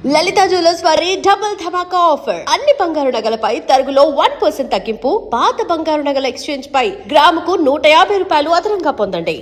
లలిత jewellers వారి double ధమాకా offer. అన్ని బంగారు నగలపై తరుగులో 1% తగ్గింపు. పాత బంగారు నగల ఎక్స్చేంజ్ పై గ్రాముకు 150 రూపాయలు అదనంగా పొందండి.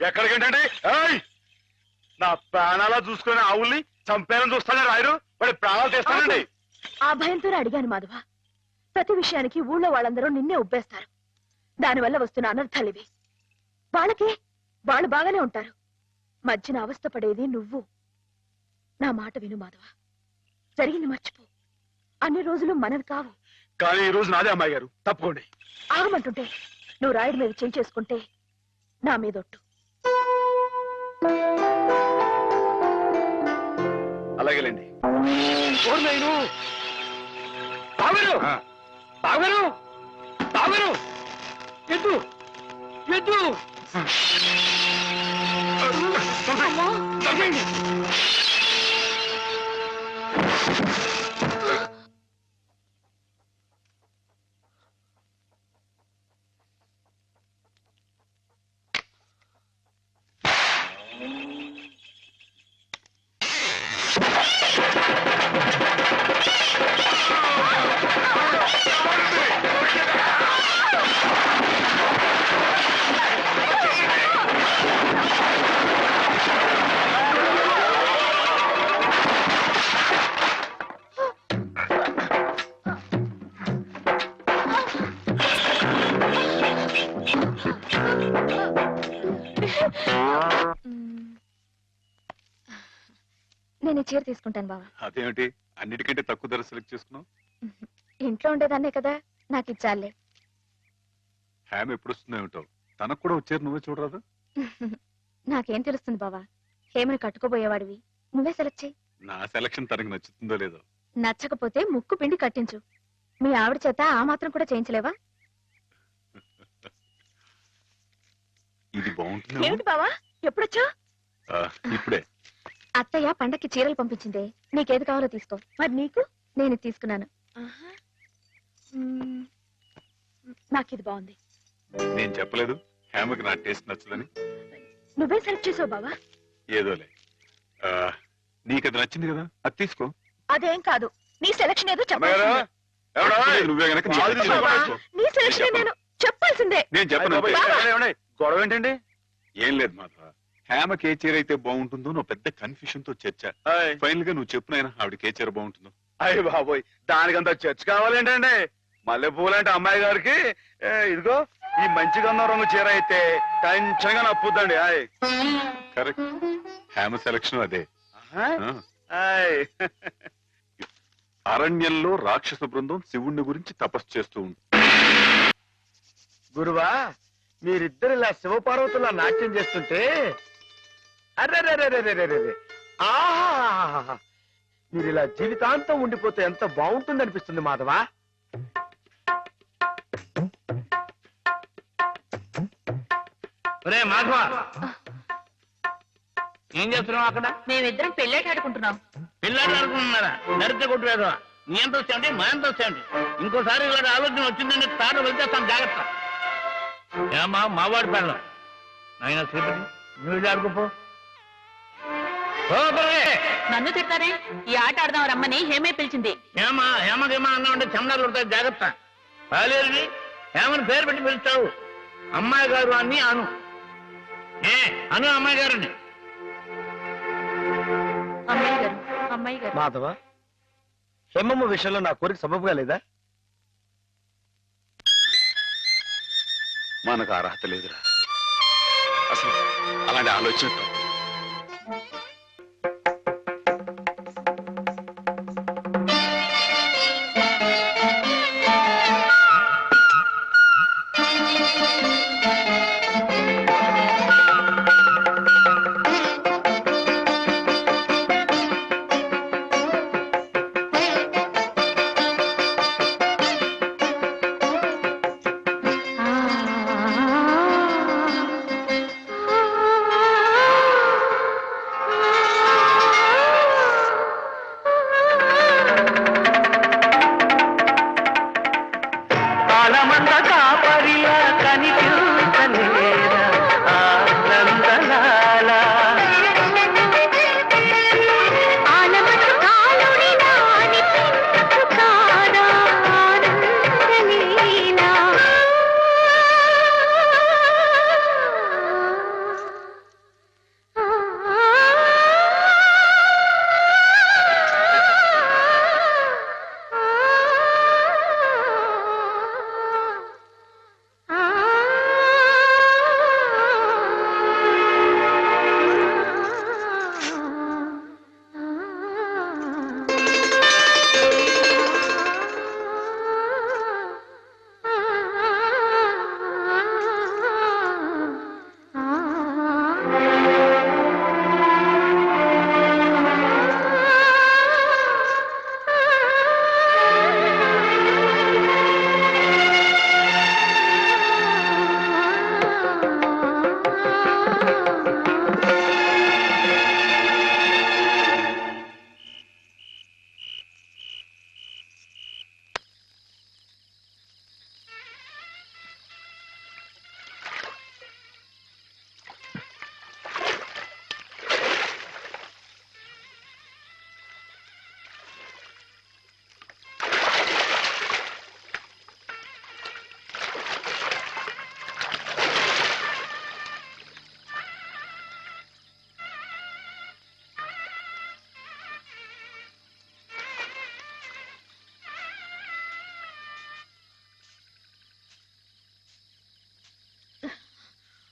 ఎక్కడికంటే నా ప్రాణాలా చూసుకునే ఆవుల్ని చంపేయాలని చూస్తానే రాయరు వాడి ప్రాణాలు తీస్తానండి. ఆ భయంతోనే అడిగాను మాధవ. ప్రతి విషయానికి ఊళ్ళో వాళ్ళందరూ నిన్నే ఉబ్బేస్తారు. దానివల్ల వస్తున్న అనర్థాలు ఇవి. వాళ్ళకి వాళ్ళు బాగానే ఉంటారు. మధ్యన అవస్థ పడేది నువ్వు. నా మాట విను మాధవ. జరిగింది మర్చిపో. అన్ని రోజులు మనవి కావు. కానీ ఈ రోజు నాదే అమ్మాయి గారు, తప్పుకోండి. ఆగమంటుంటే నువ్వు రాయుడి మీద చేయి చేసుకుంటే నా మీదొట్టు. అలాగేలేండి. నేను చీర తీసుకుంటాను బావా. అదేమిటి అన్నిటికంటే తక్కువ ధర సెలెక్ట్ చేసుకున్నావు? ఇంట్లో ఉండేదాన్నే కదా, నాకు ఇచ్చాలే. హ్యామ్ ఎప్పుడు వస్తుందో ఏమిటో, తనకు కూడా వచ్చారు, నువ్వే చూడరాదు. నాకేం తెలుస్తుంది బావా, హేమని కట్టుకోబోయేవాడివి, నువ్వే సెలెక్ట్ చేయి. నా సెలక్షన్ తనకు నచ్చుతుందో లేదో. నచ్చకపోతే ముక్కు పిండి కట్టించు. మీ ఆవిడ చేత ఆ మాత్రం కూడా చేయించలేవా? ఇది బాగుంటుంది. ఏమిటి బావా, ఎప్పుడొచ్చా? ఇప్పుడే. అత్తయ్య పండక్కి చీరలు పంపించిందే, నీకేది కావాలో తీసుకో. మరి నీకు? నేను ఇది తీసుకున్నాను. నాకు ఇది బాగుంది. నేను చెప్పలేదు హేమకి నా టేస్ట్ నచ్చదని. నువ్వే సెలెక్ట్ చేసావు బావా. ఏదోలే, నీకు అది నచ్చింది కదా, అది తీసుకో. అదేం కాదు, నీ సెలక్షన్ ఏదో అమ్మాయి గారు, చెప్పాల్సిందే. ఎవడో? నువ్వే గనక నీకు కాదు నచ్చింది బావా, తీసుకో. నీ సెలక్షన్ నేను చెప్పాల్సిందే. నేను చెప్పను అయ్ బాబోయ్, అంతే. ఏమండి, ఏమండి? గొడవ ఏంటండి? ఏం లేదు మాధవ, హేమకి ఏ చీర అయితే బాగుంటుందో నువ్వు పెద్ద కన్ఫ్యూషన్ తో చర్చ. ఆయ్, ఫైనల్ గా నువ్వు చెప్పునైనా ఆవిడకి ఏ చీర బాగుంటుందో. అయ్య బాబోయ్, దానికంత చర్చ కావాలేంటండి? మల్లెపూలు అంటే అమ్మాయి గారికి ఇదిగో ఈ మంచి గంధం రంగు చీర అయితే టెన్షన్ గా నప్పుద్దండి. ఆయ్ కరెక్ట్, హేమ సెలక్షన్ అదే. ఆహా, ఆ. ఆయ్. అరణ్యంలో రాక్షస బృందం శివుణ్ణి గురించి తపస్సు చేస్తూ ఉంటుంది. గురువా, మీరిద్దరు ఇలా శివపార్వతులా నాట్యం చేస్తుంటే అర్రె ఆహా, మీరు ఇలా జీవితాంతం ఉండిపోతే ఎంత బాగుంటుంది అనిపిస్తుంది మాధవా. మాధవ, ఏం చేస్తున్నావు అక్కడ? మేమిద్దరం పెళ్ళేటాడుకుంటున్నాం. పిల్లలు అనుకుంటున్నారా? నరిత కొట్టువేదా? నీ ఎంత వచ్చాయండి, మా ఎంత వచ్చాయండి? ఇంకోసారి ఇలాంటి ఆలోచన వచ్చిందంటే తాట వెళ్తేస్తాను, జాగ్రత్త. ఏమా మావాడి పిల్లలు ఆయన శ్రీపతి, నువ్వు వెళ్ళి ఆడుకోపో. నన్ను తిట్టారే, ఈ ఆట ఆడదాం రమ్మని హేమే పిలిచింది. ఏమా హేమకేమా అన్నా ఉంటే చెమడాలు కొడతాయి, జాగ్రత్త. పాలేరుని హేమని పేరు పెట్టి పిలుస్తావు. అమ్మాయి గారు అని అను. అను అమ్మాయి గారిని. అమ్మాయి గారు, అమ్మాయి గారు. మాధవ, హేమమ్మ విషయంలో నా కోరిక సబబుగా లేదా? మనకు అర్హత లేదురా, అసలు అలాంటి ఆలోచన తప్పు.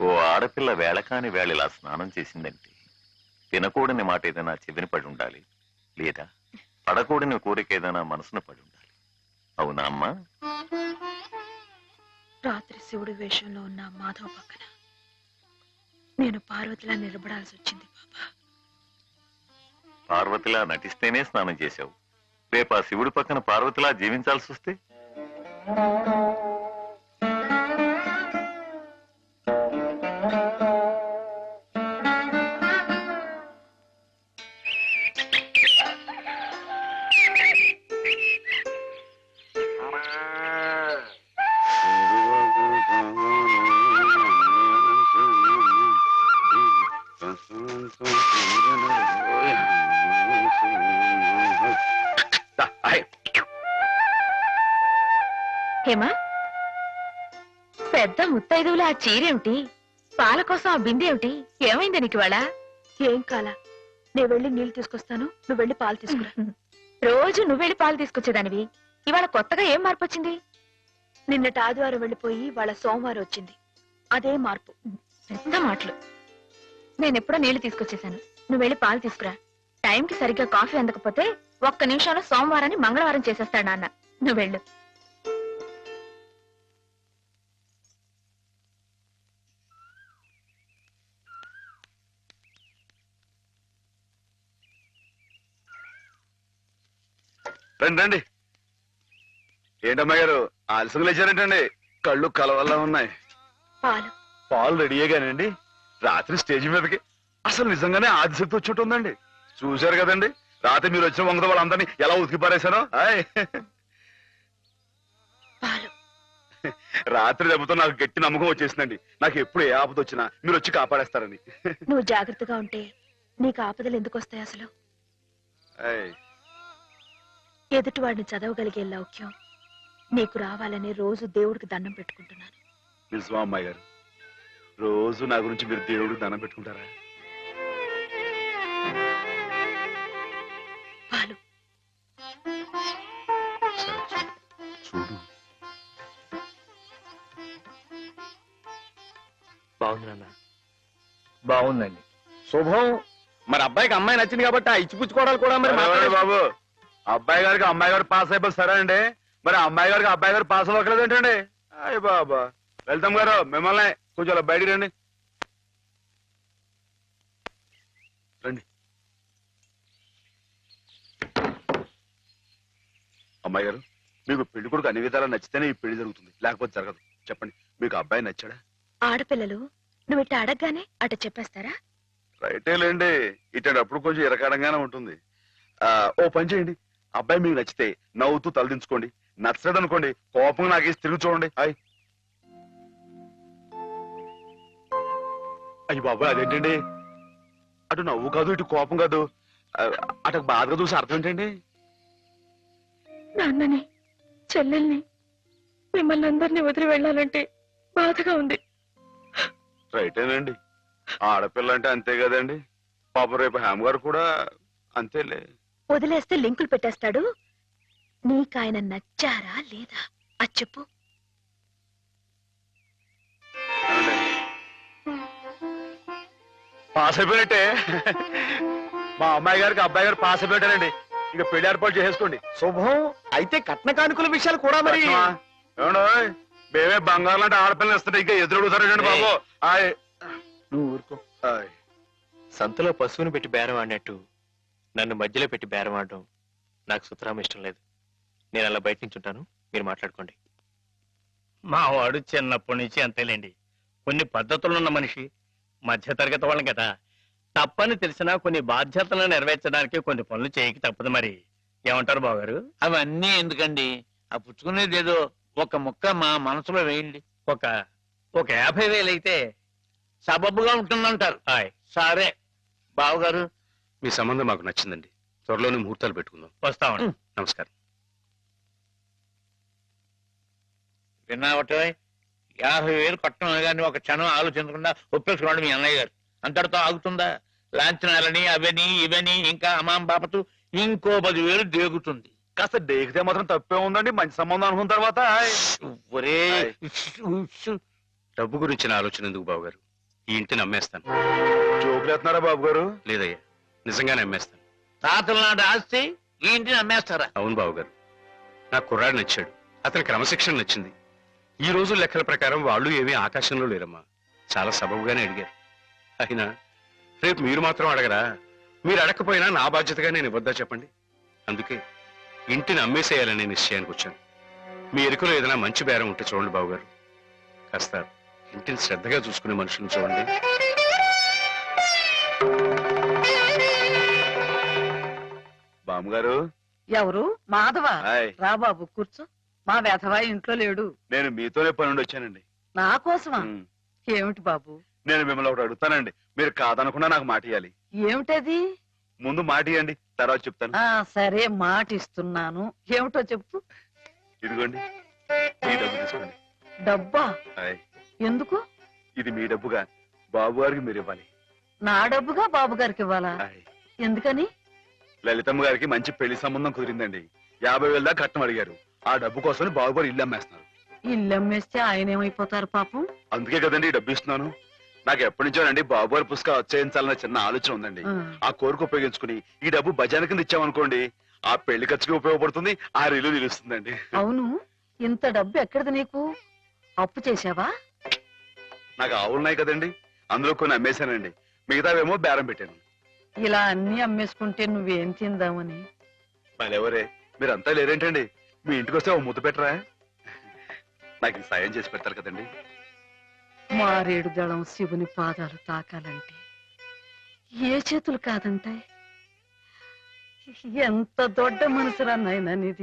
ఓ ఆడపిల్ల వేళకాని వేళ ఇలా స్నానం చేసిందంటే తినకూడని మాట ఏదైనా చెవిని పడి ఉండాలి, లేదా పడకూడని కోరిక ఏదైనా మనసును పడి ఉండాలి. అవునా అమ్మా? రాత్రి శివుడి వేషంలో ఉన్న మాధవ్ పక్కన నేను పార్వతిలా నిలబడాల్సి వచ్చింది బాబా. పార్వతిలా నటిస్తేనే స్నానం చేశావు, రేపు ఆ శివుడి పక్కన పార్వతిలా జీవించాల్సి వస్తే? హేమా, పెద్ద ముత్తైదువులు ఆ చీరేమిటి, పాల కోసం ఆ బిందె ఏమిటి, ఏమైంది నీకు ఇవాళ? ఏం కాలా, నేను వెళ్ళి నీళ్లు తీసుకొస్తాను, నువ్వు వెళ్ళి పాలు తీసుకురా. రోజు నువ్వు వెళ్ళి పాలు తీసుకొచ్చేదానివి, ఇవాళ కొత్తగా ఏం మార్పు వచ్చింది? నిన్నటి ఆదివారం వెళ్ళిపోయి వాళ్ళ సోమవారం వచ్చింది, అదే మార్పు. పెద్ద మాటలు. నేనెప్పుడో నీళ్లు తీసుకొచ్చేసాను, నువ్వు వెళ్ళి పాలు తీసుకురా. టైంకి సరిగ్గా కాఫీ అందకపోతే ఒక్క నిమిషంలో సోమవారాన్ని మంగళవారం చేసేస్తాడు నాన్న. నువ్వు వెళ్ళు. రండి రండి. ఏంటమ్మా గారు ఆలస్యం లేచారంటండి? కళ్ళు కలవల్లా ఉన్నాయి. పాలు. పాలు రెడీయేగానండి. రాత్రి స్టేజ్ మీదకి అసలు నిజంగానే ఆదిశక్తి వచ్చేట్టుందండి. చూశారు కదండి రాత్రి మీరు వచ్చిన వంగత వాళ్ళందరినీ ఎలా ఉతికి పారేశానో. పాలు. రాత్రి దెబ్బతో నాకు గట్టి నమ్మకం వచ్చేసిందండి. నాకు ఎప్పుడు ఏ ఆపద వచ్చినా మీరు వచ్చి కాపాడేస్తారని. నువ్వు జాగ్రత్తగా ఉంటే నీకు ఆపదలు ఎందుకు వస్తాయి అసలు? ఆయ్. ఎదుటివాడిని చదవగలిగే లౌక్యం నీకు రావాలని రోజు దేవుడికి దండం పెట్టుకుంటున్నాను. నిజమా అమ్మాయి గారు? రోజు నా గురించి మీరు దేవుడికి దండం పెట్టుకుంటారా? పాలు. చూడు. బాగుంది నాన్న, బాగుందండి. శుభం. మరి అబ్బాయికి అమ్మాయి నచ్చింది కాబట్టి ఆ ఇచ్చిపుచ్చుకోవడాలు కూడా మరి ఎవరండి బాబు? అబ్బాయి గారికి అమ్మాయి గారు పాస్ అయిపోయి సరే అండి, మరి అమ్మాయి గారికి అబ్బాయి గారు పాస్ అవ్వట్లేదు ఏంటండి? అయ్య బాబా. వెళ్తాం గారు, మిమ్మల్ని కొంచెం అలా బయటికి రండి. రండి. అమ్మాయి గారు, మీకు పెళ్లి కొడుకు అన్ని విధాలా నచ్చితేనే ఈ పెళ్లి జరుగుతుంది, లేకపోతే జరగదు. చెప్పండి, మీకు అబ్బాయి నచ్చాడా? ఆడపిల్లలు నువ్వు ఇట్ట అడగగానే అట చెప్పేస్తారా? రైటే లేండి, ఇటప్పుడు కొంచెం ఇరకాడంగానే ఉంటుంది. ఓ పని చేయండి, అబ్బాయి మీకు నచ్చితే నవ్వుతూ తలదించుకోండి, నచ్చలేదు అనుకోండి కోపంగా నాకేసి తిరిగి చూడండి. అయ్యి బాబాయ్, అదేంటండి? అటు నవ్వు కాదు ఇటు కోపం కాదు, అటు బాధగా చూసి అర్థం ఏంటండి? నాన్నని, చెల్లెల్ని, మిమ్మల్ని అందరినీ వదిలి వెళ్ళాలంటే బాధగా ఉంది. రైటేనండి, ఆడపిల్ల అంటే అంతే కదండి. పాపం రేపు హేమ గారు కూడా అంతేలే. వదిలేస్తే లింకులు పెట్టేస్తాడు. నీకాయన నచ్చారా లేదా అది చెప్పు. పాస్ అయిపోయినట్టే. మా అమ్మాయి గారికి అబ్బాయి గారు పాస్ అయిపోయాడండి. ఇక పెళ్లి ఏర్పాటు చేసేసుకోండి. శుభం. అయితే కట్న కానుకల విషయాలు కూడా మరి ఏమండో, మేమే బంగారం లాంటి ఆడపిల్లలు ఇస్తుంటే ఇంకా ఎదురుడుతారండి బాబు. నువ్వు ఊరుకో. సంతలో పశువుని పెట్టి బేరం ఆడినట్టు నన్ను మధ్యలో పెట్టి బేరం ఆడడం నాకు సుతరాం ఇష్టం లేదు. నేను అలా బయట నుంచి ఉంటాను, మీరు మాట్లాడుకోండి. మా వాడు చిన్నప్పటి నుంచి అంతేలేండి. కొన్ని పద్ధతులున్న మనిషి, మధ్యతరగతి వాళ్ళం కదా. తప్పని తెలిసినా కొన్ని బాధ్యతలను నెరవేర్చడానికి కొన్ని పనులు చేయక తప్పదు. మరి ఏమంటారు బావగారు? అవన్నీ ఎందుకండి, ఆ పుచ్చుకునేది ఏదో ఒక ముక్క మా మనసులో వేయండి. ఒక 50,000 అయితే సబబుగా ఉంటుందంటారు. సరే బావగారు, మీ సంబంధం మాకు నచ్చిందండి. త్వరలోనే ముహూర్తాలు పెట్టుకుందాం. వస్తామండి. నమస్కారం. విన్నావటే 50,000 కట్టడం కానీ ఒక క్షణం ఆలోచించకుండా ఒప్పేసుకోండి మీ అన్నయ్య గారు. అంతటితో ఆగుతుందా? లాంఛనాలని అవని ఇవని ఇంకా అమాం బాపతు ఇంకో 10,000 దేగుతుంది. కాస్త డేకితే మాత్రం తప్పే ఉందండి, మంచి సంబంధం అనుకున్న తర్వాత. ఒరే డబ్బు గురించిన ఆలోచన ఎందుకు బాబు గారు? ఈ ఇంటిని అమ్మేస్తాను. జోకులేస్తున్నారా బాబు గారు? లేదయ్యా, నిజంగానే అమ్మేస్తాను. తాతల నాటి ఆస్తి ఈ ఇంటిని అమ్మేస్తారా? అవును బాబు గారు, నాకు కుర్రాడు నచ్చాడు, అతని క్రమశిక్షణ నచ్చింది. ఈ రోజు లెక్కల ప్రకారం వాళ్ళు ఏమీ ఆకాశంలో లేరమ్మా, చాలా సబబుగానే అడిగారు. అయినా రేపు మీరు మాత్రం అడగరా? మీరు అడగకపోయినా నా బాధ్యతగా నేను ఇవ్వద్దా చెప్పండి? అందుకే ఇంటిని అమ్మేసేయాలనే నిశ్చయానికి వచ్చాను. మీ ఎరుకలో ఏదైనా మంచి బేరం ఉంటే చూడండి బాబు గారు. కాస్త ఇంటిని శ్రద్ధగా చూసుకునే మనుషులను చూడండి. బామ్మగారు. ఎవరు? మాధవ. హాయ్. రా బాబు కూర్చో. మా వెధవా ఇంట్లో లేడు. నేను మీతోనే పని నుండి వచ్చానండి. నా కోసమా? ఉమ్. ఏమిటి బాబు? నేను మిమ్మల్ని ఒకటి అడుగుతానండి, మీరు కాదనకుండా నాకు మాట ఇవ్వాలి. ఏమిటది? ముందు మాట ఇవ్వండి, తర్వాత చెప్తాను. సరే మాట ఇస్తున్నాను. ఏమిటో చెప్పు. ఇదిగోండి ఈ డబ్బు తీసుకోండి. డబ్బా ఆయ్, ఎందుకు? ఇది మీ డబ్బుగా బాబు గారికి మీరు ఇవ్వాలి. నా డబ్బుగా బాబు గారికి ఇవ్వాలా? ఆయ్, ఎందుకని? లలితమ్మ గారికి మంచి పెళ్లి సంబంధం కుదిరిందండి. 50,000 దాకా కట్నం అడిగారు. ఆ డబ్బు కోసం బాబు గారు ఇల్లు అమ్మేస్తున్నారు. ఇల్లు అమ్మేస్తే ఆయన ఏమైపోతారు పాపం? అందుకే కదండి ఈ డబ్బు ఇస్తున్నాను. నాకు ఎప్పటి నుంచోనండి బాబు గారి పుస్తకం వచ్చేయించాలన్న చిన్న ఆలోచన ఉందండి. ఆ. ఆ కోరిక ఉపయోగించుకుని ఈ డబ్బు బజాన కింద ఇచ్చామనుకోండి, ఆ పెళ్లి ఖర్చుకి ఉపయోగపడుతుంది, ఆ ఇల్లు నిలుస్తుందండి. అవును, ఇంత డబ్బు ఎక్కడిది నీకు? అప్పు చేశావా? నాకు ఆవులున్నాయి కదండి, అందులో కొన్ని అమ్మేశానండి. మిగతావేమో బేరం పెట్టాను. ఇలా అన్ని అమ్మేసుకుంటే నువ్వేం తిందామని? మరెవరే మీరంతా లేరేంటండి? మీ ఇంటికి వస్తే ఓ ముద్ద పెట్టరా? నాకు ఈ సాయం చేసి పెడతారు కదండి. మారేడు దళం శివుని పాదాలు తాకాలంటే ఏ చేతులు కాదంటాయి? ఎంత దొడ్డ మనసురా నాయనా నీది.